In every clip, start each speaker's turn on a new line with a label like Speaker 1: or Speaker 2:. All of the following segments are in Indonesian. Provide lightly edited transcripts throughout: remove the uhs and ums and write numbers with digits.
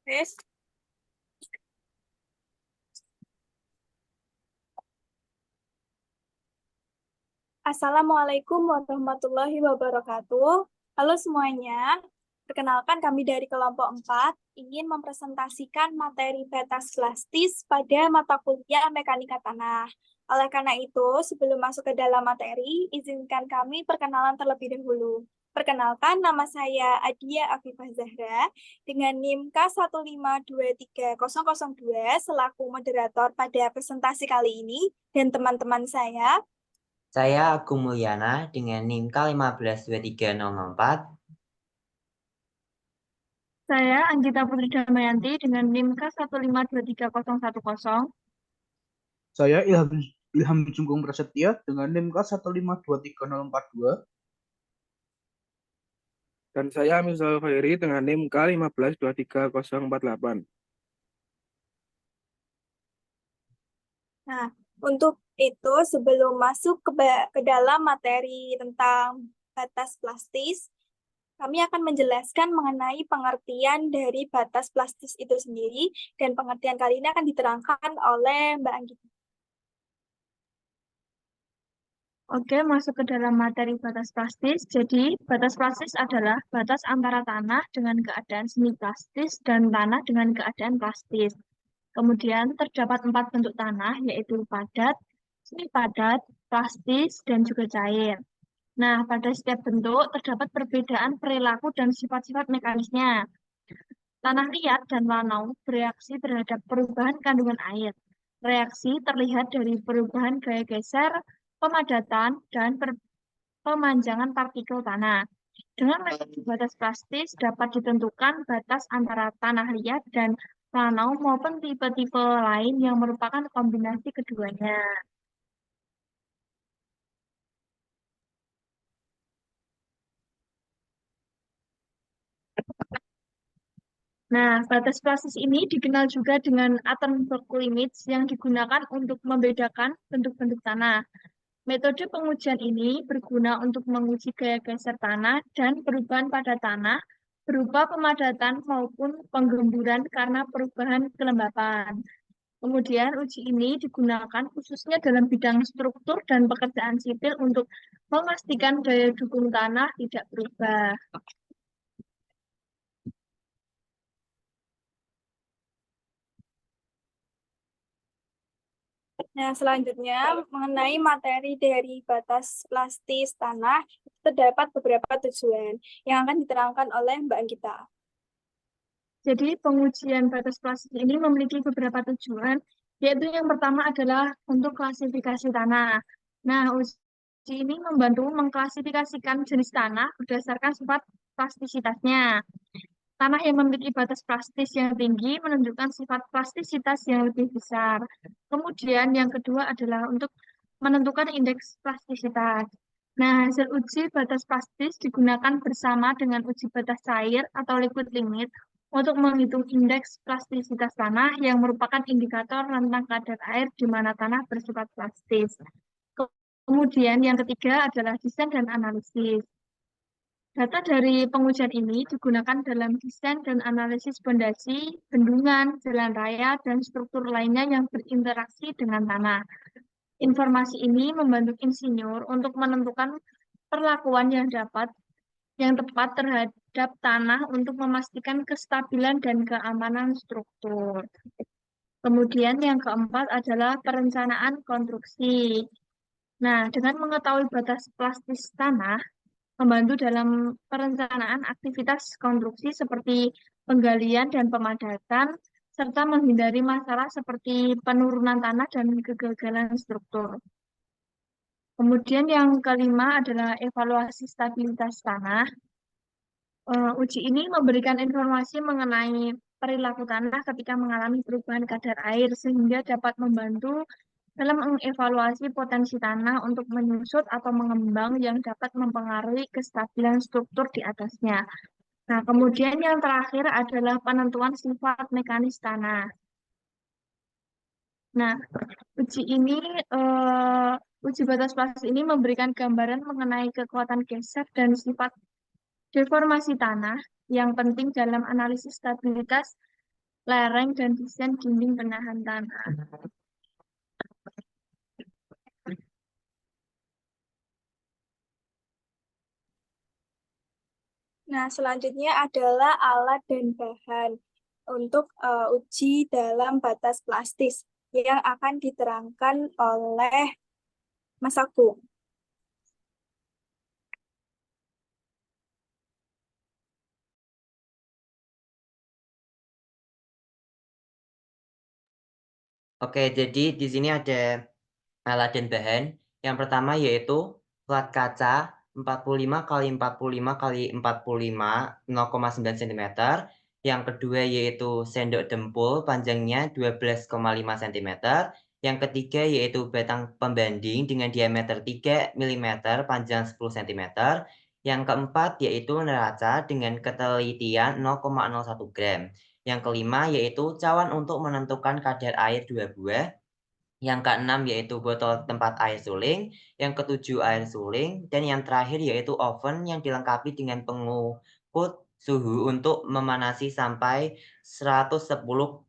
Speaker 1: Yes. Assalamualaikum warahmatullahi wabarakatuh. Halo semuanya, perkenalkan kami dari kelompok 4 ingin mempresentasikan materi batas plastis pada mata kuliah Mekanika Tanah. Oleh karena itu, sebelum masuk ke dalam materi, izinkan kami perkenalan terlebih dahulu. Perkenalkan, nama saya Adia Afifah Zahra dengan NIM K1523002 selaku moderator pada presentasi kali ini dan teman-teman saya.
Speaker 2: Saya Agung Mulyana dengan NIM K1523004.
Speaker 3: Saya Anggita Putri Damayanti dengan NIM K1523010.
Speaker 4: Saya Ilham Junggung Prasetya dengan NIM K1523042.
Speaker 5: Dan saya Misal Khairi dengan NIM K1523048.
Speaker 1: Nah, untuk itu sebelum masuk ke dalam materi tentang batas plastis, kami akan menjelaskan mengenai pengertian dari batas plastis itu sendiri, dan pengertian kali ini akan diterangkan oleh Mbak Anggita.
Speaker 3: Oke, masuk ke dalam materi batas plastis. Jadi, batas plastis adalah batas antara tanah dengan keadaan semi plastis dan tanah dengan keadaan plastis. Kemudian terdapat 4 bentuk tanah, yaitu padat, semi padat, plastis, dan juga cair. Nah, pada setiap bentuk terdapat perbedaan perilaku dan sifat-sifat mekanisnya. Tanah liat dan lanau bereaksi terhadap perubahan kandungan air. Reaksi terlihat dari perubahan gaya geser, pemadatan, dan pemanjangan partikel tanah. Dengan metode batas plastis dapat ditentukan batas antara tanah liat dan lanau maupun tipe-tipe lain yang merupakan kombinasi keduanya. Nah, batas plastis ini dikenal juga dengan Attenborough limits yang digunakan untuk membedakan bentuk-bentuk tanah. Metode pengujian ini berguna untuk menguji gaya geser tanah dan perubahan pada tanah berupa pemadatan maupun penggemburan karena perubahan kelembapan. Kemudian uji ini digunakan khususnya dalam bidang struktur dan pekerjaan sipil untuk memastikan daya dukung tanah tidak berubah.
Speaker 1: Nah, selanjutnya mengenai materi dari batas plastis tanah, terdapat beberapa tujuan yang akan diterangkan oleh Mbak Anggita.
Speaker 3: Jadi pengujian batas plastis ini memiliki beberapa tujuan, yaitu yang pertama adalah untuk klasifikasi tanah. Nah, uji ini membantu mengklasifikasikan jenis tanah berdasarkan sifat plastisitasnya. Tanah yang memiliki batas plastis yang tinggi menunjukkan sifat plastisitas yang lebih besar. Kemudian yang kedua adalah untuk menentukan indeks plastisitas. Nah, hasil uji batas plastis digunakan bersama dengan uji batas cair atau liquid limit untuk menghitung indeks plastisitas tanah yang merupakan indikator tentang kadar air di mana tanah bersifat plastis. Kemudian yang ketiga adalah desain dan analisis. Data dari pengujian ini digunakan dalam desain dan analisis fondasi, bendungan, jalan raya, dan struktur lainnya yang berinteraksi dengan tanah. Informasi ini membantu insinyur untuk menentukan perlakuan yang tepat terhadap tanah untuk memastikan kestabilan dan keamanan struktur. Kemudian yang keempat adalah perencanaan konstruksi. Nah, dengan mengetahui batas plastis tanah, membantu dalam perencanaan aktivitas konstruksi seperti penggalian dan pemadatan, serta menghindari masalah seperti penurunan tanah dan kegagalan struktur. Kemudian yang kelima adalah evaluasi stabilitas tanah. Uji ini memberikan informasi mengenai perilaku tanah ketika mengalami perubahan kadar air sehingga dapat membantu dalam mengevaluasi potensi tanah untuk menyusut atau mengembang yang dapat mempengaruhi kestabilan struktur di atasnya. Nah, kemudian yang terakhir adalah penentuan sifat mekanis tanah. Nah, uji batas plastis ini memberikan gambaran mengenai kekuatan geser dan sifat deformasi tanah yang penting dalam analisis stabilitas lereng, dan desain dinding penahan tanah.
Speaker 1: Nah, selanjutnya adalah alat dan bahan untuk uji dalam batas plastis yang akan diterangkan oleh Mas Agung.
Speaker 2: Oke, jadi di sini ada alat dan bahan. Yang pertama yaitu plat kaca 45 kali 45 kali 45 0,9 cm. Yang kedua yaitu sendok dempul panjangnya 12,5 cm. Yang ketiga yaitu batang pembanding dengan diameter 3 mm panjang 10 cm. Yang keempat yaitu neraca dengan ketelitian 0,01 gram. Yang kelima yaitu cawan untuk menentukan kadar air 2 buah. Yang keenam yaitu botol tempat air suling, yang ketujuh air suling, dan yang terakhir yaitu oven yang dilengkapi dengan pengukur suhu untuk memanasi sampai 110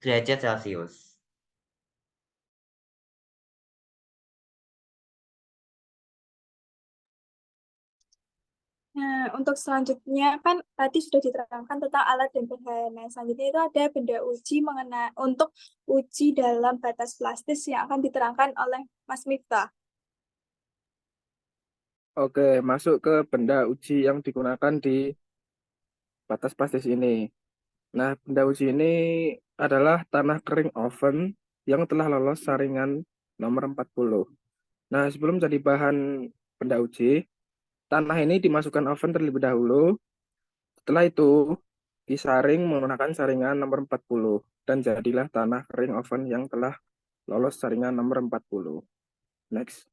Speaker 2: derajat Celcius.
Speaker 1: Nah, untuk selanjutnya kan tadi sudah diterangkan tentang alat dan bahan. Nah, selanjutnya itu ada benda uji untuk uji dalam batas plastis yang akan diterangkan oleh Mas Miftah.
Speaker 5: Oke, masuk ke benda uji yang digunakan di batas plastis ini. Nah, benda uji ini adalah tanah kering oven yang telah lolos saringan nomor 40. Nah, sebelum jadi bahan benda uji, tanah ini dimasukkan oven terlebih dahulu. Setelah itu, disaring menggunakan saringan nomor 40 dan jadilah tanah kering oven yang telah lolos saringan nomor 40. Next.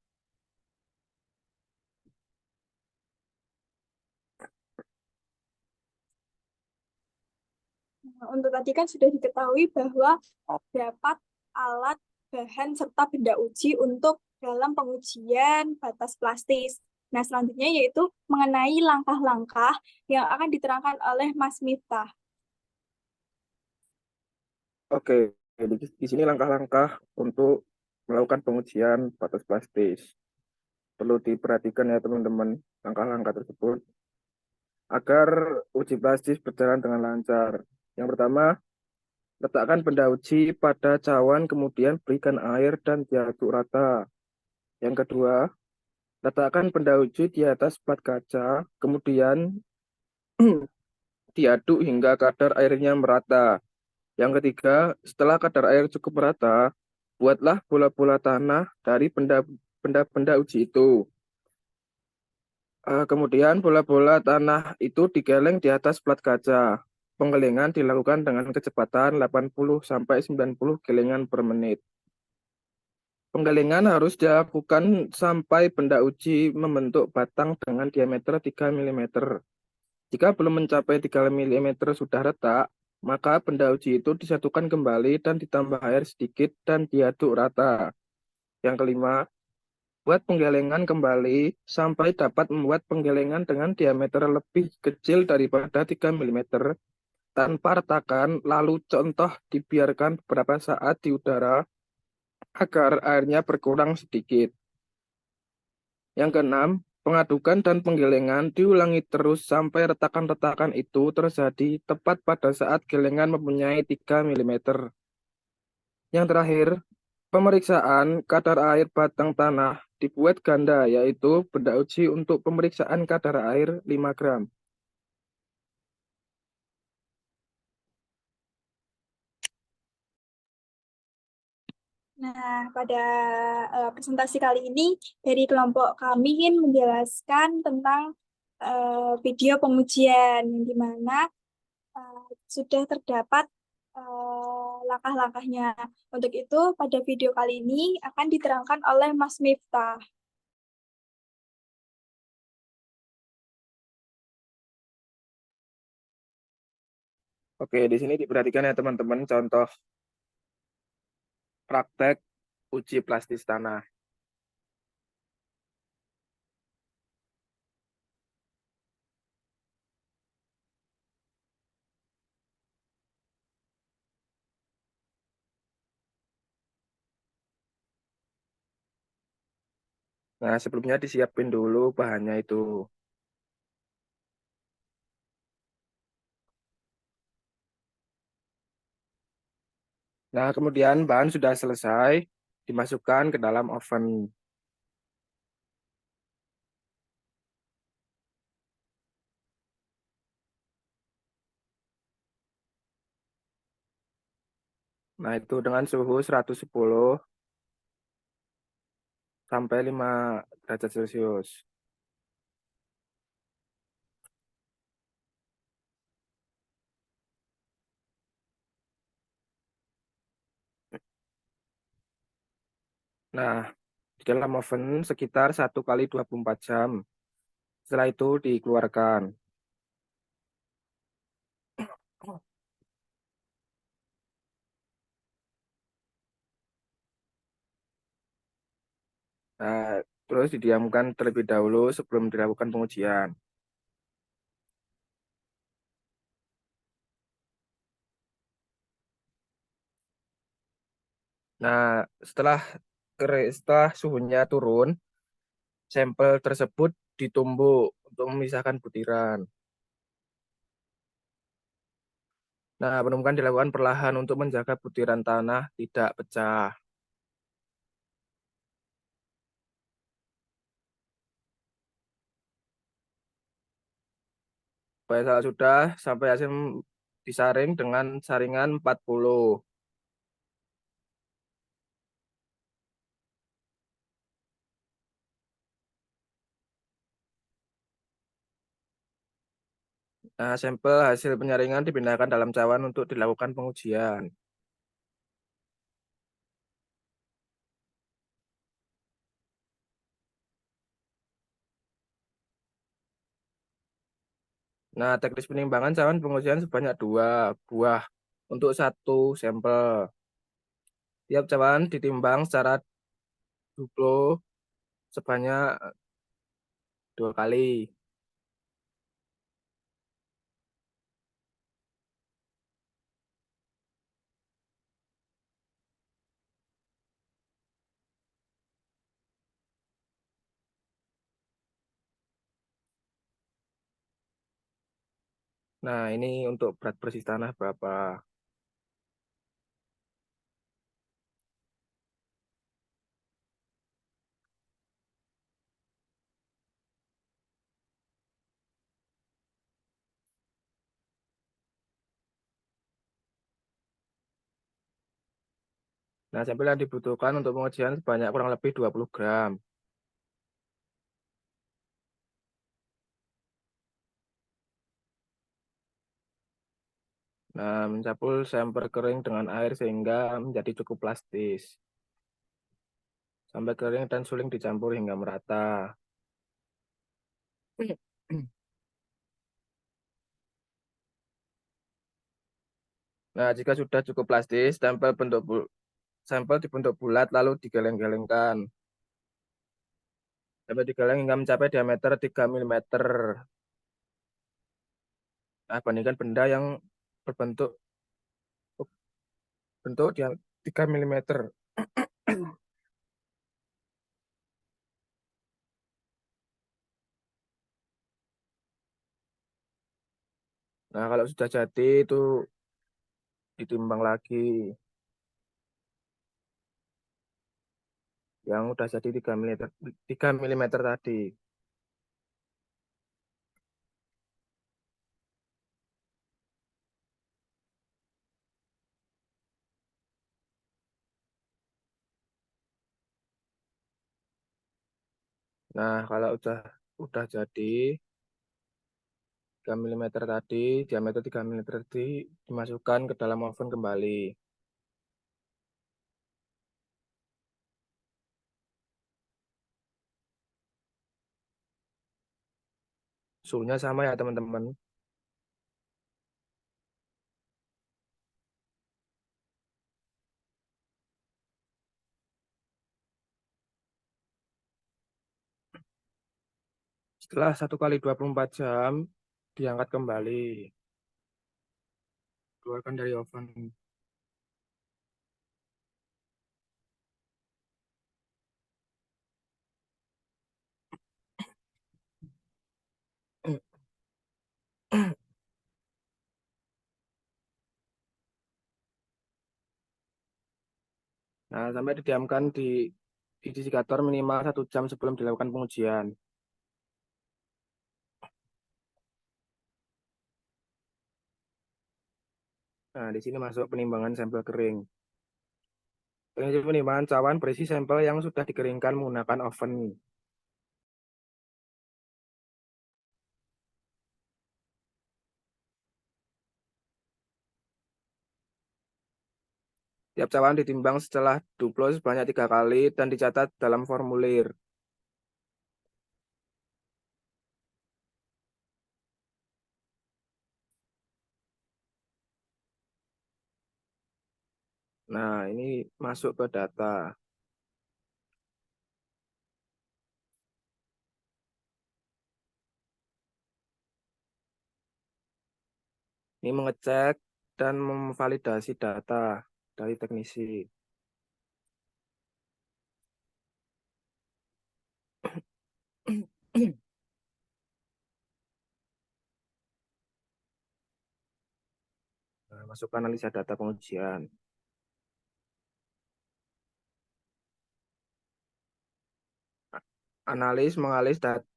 Speaker 1: Nah, untuk tadi kan sudah diketahui bahwa dapat alat, bahan, serta benda uji untuk dalam pengujian batas plastis. Nah, selanjutnya yaitu mengenai langkah-langkah yang akan diterangkan oleh Mas Miftah.
Speaker 5: Oke, di sini langkah-langkah untuk melakukan pengujian batas plastis. Perlu diperhatikan ya teman-teman, langkah-langkah tersebut agar uji plastis berjalan dengan lancar. Yang pertama, letakkan benda uji pada cawan, kemudian berikan air dan diaduk rata. Yang kedua, letakkan benda uji di atas plat kaca, kemudian diaduk hingga kadar airnya merata. Yang ketiga, setelah kadar air cukup merata, buatlah bola-bola tanah dari benda-benda uji itu. Kemudian bola-bola tanah itu digeleng di atas plat kaca. Penggelengan dilakukan dengan kecepatan 80-90 gelengan per menit. Penggelengan harus dilakukan sampai benda uji membentuk batang dengan diameter 3 mm. Jika belum mencapai 3 mm sudah retak, maka benda uji itu disatukan kembali dan ditambah air sedikit dan diaduk rata. Yang kelima, buat penggelengan kembali sampai dapat membuat penggelengan dengan diameter lebih kecil daripada 3 mm tanpa retakan, lalu contoh dibiarkan beberapa saat di udara agar airnya berkurang sedikit. Yang keenam, pengadukan dan penggelengan diulangi terus sampai retakan-retakan itu terjadi tepat pada saat gelengan mempunyai 3 mm. Yang terakhir, pemeriksaan kadar air batang tanah dibuat ganda, yaitu benda uji untuk pemeriksaan kadar air 5 gram.
Speaker 1: Nah, pada presentasi kali ini dari kelompok kami ingin menjelaskan tentang video pengujian yang dimana sudah terdapat langkah-langkahnya. Untuk itu, pada video kali ini akan diterangkan oleh Mas Miftah.
Speaker 5: Oke, di sini diperhatikan ya teman-teman contoh praktek uji plastis tanah. Nah, sebelumnya disiapin dulu bahannya itu. Nah, kemudian bahan sudah selesai, dimasukkan ke dalam oven. Nah, itu dengan suhu 110 sampai 5 derajat Celcius. Nah, di dalam oven sekitar 1 kali 24 jam. Setelah itu dikeluarkan. Nah, terus didiamkan terlebih dahulu sebelum dilakukan pengujian. Nah, setelah suhunya turun, sampel tersebut ditumbuk untuk memisahkan butiran. Nah, penumbukan dilakukan perlahan untuk menjaga butiran tanah tidak pecah. Supaya saat sudah sampai hasil disaring dengan saringan 40. Nah, sampel hasil penyaringan dipindahkan dalam cawan untuk dilakukan pengujian. Nah, teknis penimbangan cawan pengujian sebanyak 2 buah untuk 1 sampel. Tiap cawan ditimbang secara duplo sebanyak 2 kali. Nah, ini untuk berat bersih tanah berapa. Nah, sampel yang dibutuhkan untuk pengujian sebanyak kurang lebih 20 gram. Nah, mencampur sampel kering dengan air sehingga menjadi cukup plastis. Sampai kering dan suling dicampur hingga merata. Nah, jika sudah cukup plastis, sampel dibentuk bulat lalu digeleng-gelengkan. Sampai digeleng hingga mencapai diameter 3 mm. Nah, bandingkan benda yang berbentuk dia 3 mm. Nah, kalau sudah jadi itu ditimbang lagi. Yang udah jadi 3 mm tadi. Nah, kalau udah jadi 3 mm tadi, diameter 3 mm tadi dimasukkan ke dalam oven kembali. Suhunya sama ya, teman-teman. Setelah 1 kali 24 jam, diangkat kembali. Keluarkan dari oven. Nah, sampai didiamkan di desikator minimal 1 jam sebelum dilakukan pengujian. Nah, di sini masuk penimbangan sampel kering. Ini penimbangan cawan berisi sampel yang sudah dikeringkan menggunakan oven. Tiap cawan ditimbang setelah duplo sebanyak 3 kali dan dicatat dalam formulir. Nah, ini masuk ke data. Ini mengecek dan memvalidasi data dari teknisi. Nah, masuk ke analisa data pengujian.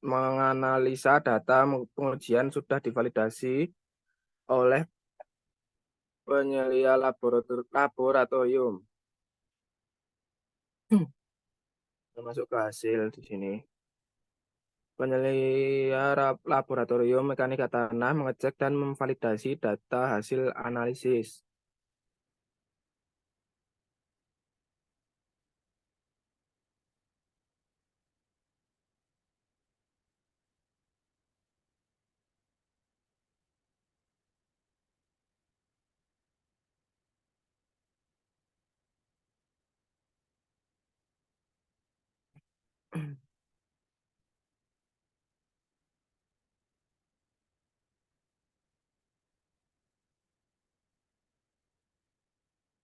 Speaker 5: Menganalisa data pengujian sudah divalidasi oleh penyelia laboratorium. Masuk ke hasil di sini. Penyelia laboratorium mekanika tanah mengecek dan memvalidasi data hasil analisis.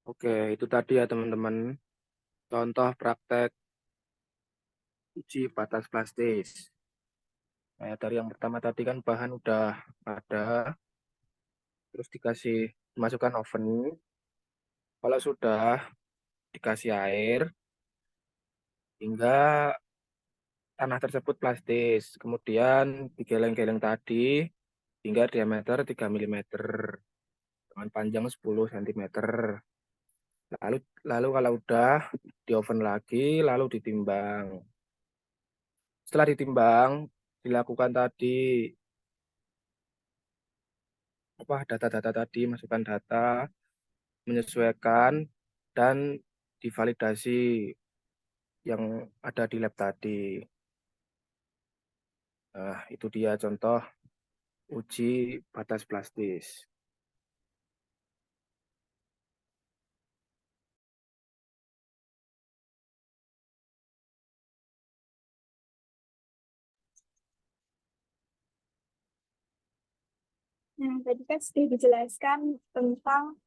Speaker 5: Oke, itu tadi ya teman-teman. Contoh praktek uji batas plastis. Nah, dari yang pertama tadi kan bahan udah ada, terus dimasukkan oven. Kalau sudah dikasih air, hingga tanah tersebut plastis. Kemudian digeleng-geleng tadi hingga diameter 3 mm dengan panjang 10 cm. Lalu kalau udah di oven lagi, lalu ditimbang. Setelah ditimbang, dilakukan tadi data-data tadi, masukkan data, menyesuaikan dan divalidasi yang ada di lab tadi. Nah, itu dia contoh uji batas plastis.
Speaker 1: Nah, tadi kan sudah dijelaskan tentang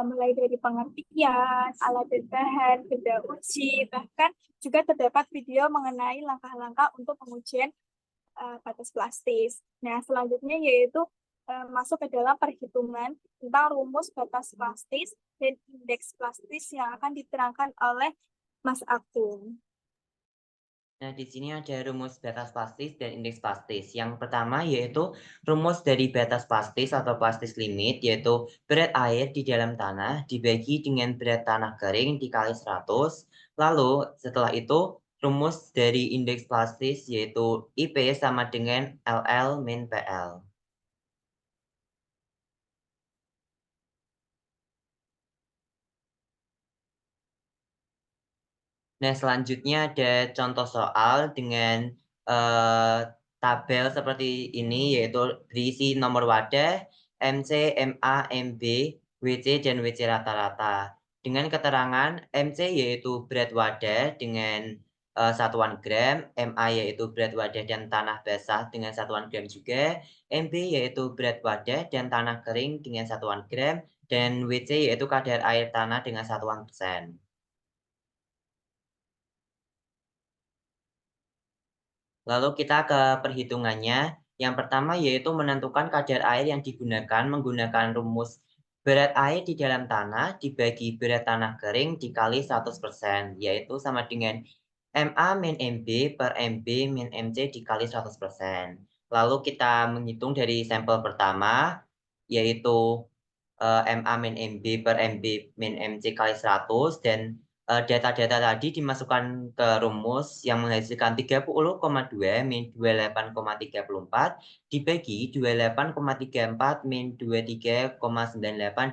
Speaker 1: mulai dari pengertian, alat dan bahan, benda uji, bahkan juga terdapat video mengenai langkah-langkah untuk pengujian batas plastis. Nah, selanjutnya yaitu masuk ke dalam perhitungan tentang rumus batas plastis dan indeks plastis yang akan diterangkan oleh Mas Agung.
Speaker 2: Nah, di sini ada rumus batas plastis dan indeks plastis. Yang pertama yaitu rumus dari batas plastis atau plastis limit, yaitu berat air di dalam tanah dibagi dengan berat tanah kering dikali 100. Lalu setelah itu rumus dari indeks plastis yaitu IP sama dengan LL min PL. Nah, selanjutnya ada contoh soal dengan tabel seperti ini, yaitu berisi nomor wadah, MC, MA, MB, WC, dan WC rata-rata. Dengan keterangan MC yaitu berat wadah dengan satuan gram, MA yaitu berat wadah dan tanah basah dengan satuan gram juga, MB yaitu berat wadah dan tanah kering dengan satuan gram, dan WC yaitu kadar air tanah dengan satuan persen. Lalu kita ke perhitungannya. Yang pertama yaitu menentukan kadar air yang digunakan menggunakan rumus Berat air di dalam tanah dibagi berat tanah kering dikali 100%, yaitu sama dengan MA min MB per MB min MC dikali 100%. Lalu kita menghitung dari sampel pertama, yaitu MA min MB per MB min MC kali 100, dan data-data tadi dimasukkan ke rumus yang menghasilkan 30,2 min 28,34 dibagi 28,34 min 23,98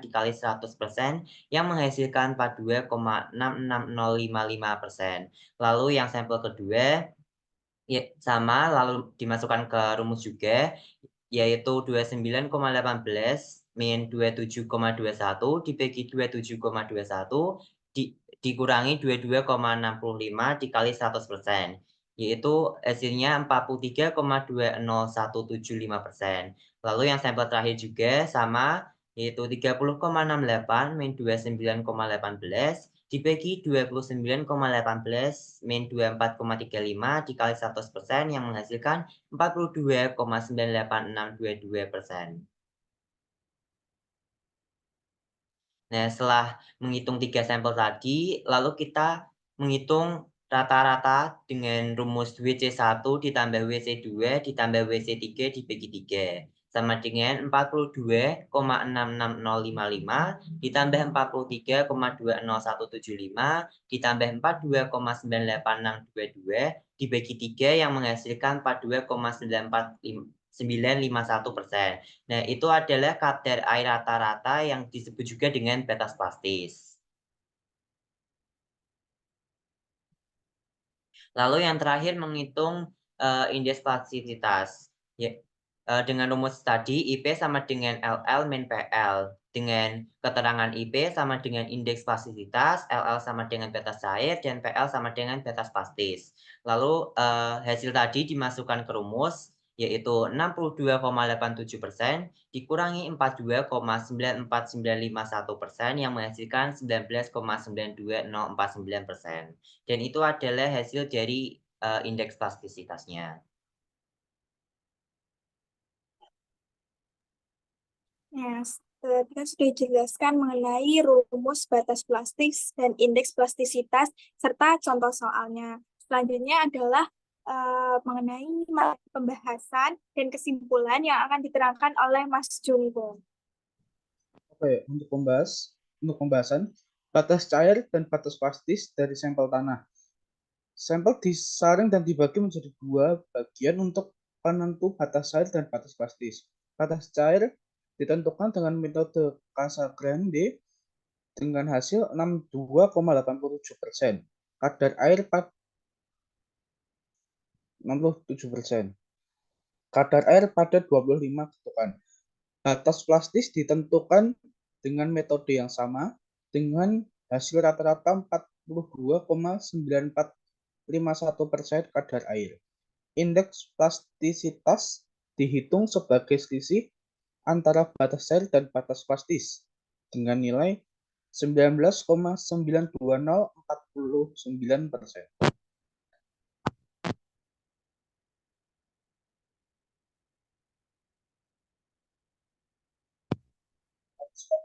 Speaker 2: dikali 100% yang menghasilkan 42,66055%. Lalu yang sampel kedua ya, sama, lalu dimasukkan ke rumus juga, yaitu 29,18 min 27,21 dibagi 27,21 dikurangi 22,65 dikali 100%, yaitu hasilnya 43,20175%. Lalu yang sampel terakhir juga sama, yaitu 30,68 min 29,18 dibagi 29,18 min 24,35 dikali 100% yang menghasilkan 42,98622%. Nah, setelah menghitung 3 sampel tadi, lalu kita menghitung rata-rata dengan rumus WC1 ditambah WC2 ditambah WC3 dibagi 3. Sama dengan 42,66055 ditambah 43,20175 ditambah 42,98622 dibagi 3 yang menghasilkan 42,951%. Nah, itu adalah kadar air rata-rata yang disebut juga dengan batas plastis. Lalu yang terakhir menghitung indeks plastisitas. Ya, dengan rumus tadi IP sama dengan LL min PL. Dengan keterangan IP sama dengan indeks plastisitas, LL sama dengan batas cair, dan PL sama dengan batas plastis. Lalu hasil tadi dimasukkan ke rumus, yaitu 62,87% dikurangi 42,94951% yang menghasilkan 19,92049%. Dan itu adalah hasil dari indeks plastisitasnya.
Speaker 1: Nah, kita sudah jelaskan mengenai rumus batas plastis dan indeks plastisitas serta contoh soalnya. Selanjutnya adalah mengenai pembahasan dan kesimpulan yang akan diterangkan oleh Mas Jungko.
Speaker 4: Oke, untuk pembahasan batas cair dan batas plastis dari sampel tanah. Sampel disaring dan dibagi menjadi 2 bagian untuk penentu batas cair dan batas plastis. Batas cair ditentukan dengan metode Casagrande dengan hasil 62,87%. Kadar air 67%. Kadar air pada 25 ketukan. Batas plastis ditentukan dengan metode yang sama dengan hasil rata-rata 42,9451% kadar air. Indeks plastisitas dihitung sebagai selisih antara batas cair dan batas plastis dengan nilai 19,92049%.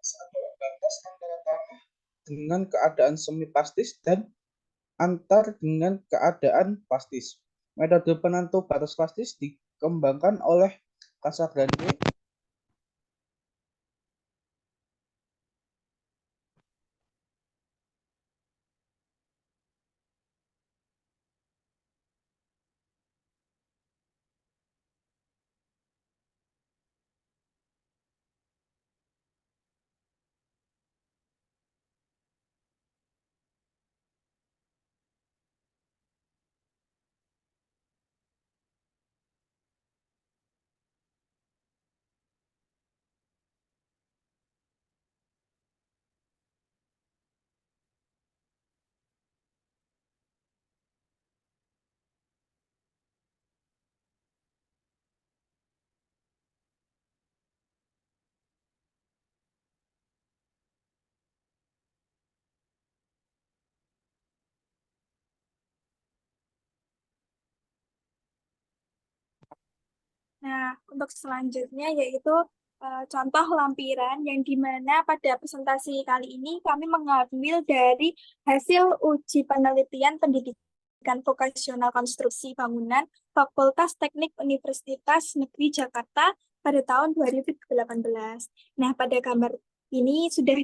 Speaker 4: Adalah batas antara tanah dengan keadaan semi plastis dan antar dengan keadaan plastis. Metode penentu batas plastis dikembangkan oleh Casagrande
Speaker 1: Nah, untuk selanjutnya yaitu contoh lampiran yang dimana pada presentasi kali ini kami mengambil dari hasil uji penelitian pendidikan vokasional konstruksi bangunan Fakultas Teknik Universitas Negeri Jakarta pada tahun 2018. Nah, pada gambar ini sudah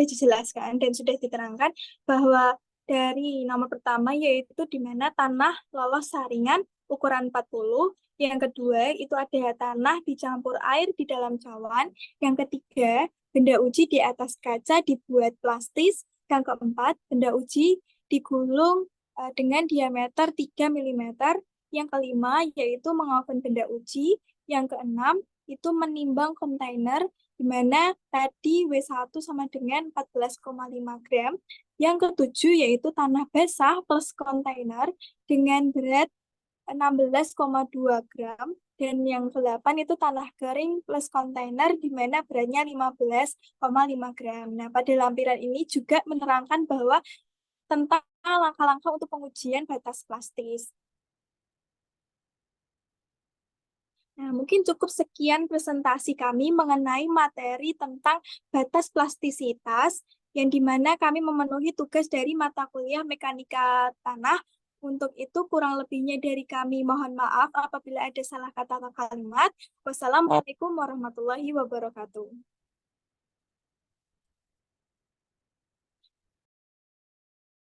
Speaker 1: dijelaskan dan sudah diterangkan bahwa dari nomor pertama yaitu di mana tanah lolos saringan ukuran 40, yang kedua itu ada tanah dicampur air di dalam cawan, yang ketiga benda uji di atas kaca dibuat plastis, yang keempat benda uji digulung dengan diameter 3 mm, yang kelima yaitu mengoven benda uji, yang keenam itu menimbang kontainer di mana tadi W1 sama dengan 14,5 gram. Yang ketujuh yaitu tanah basah plus kontainer dengan berat 16,2 gram. Dan yang ke-8 itu tanah kering plus kontainer di mana beratnya 15,5 gram. Nah, pada lampiran ini juga menerangkan bahwa tentang langkah-langkah untuk pengujian batas plastis. Nah, mungkin cukup sekian presentasi kami mengenai materi tentang batas plastisitas, yang dimana kami memenuhi tugas dari mata kuliah Mekanika Tanah. Untuk itu, kurang lebihnya dari kami mohon maaf apabila ada salah kata atau kalimat. Wassalamualaikum warahmatullahi wabarakatuh.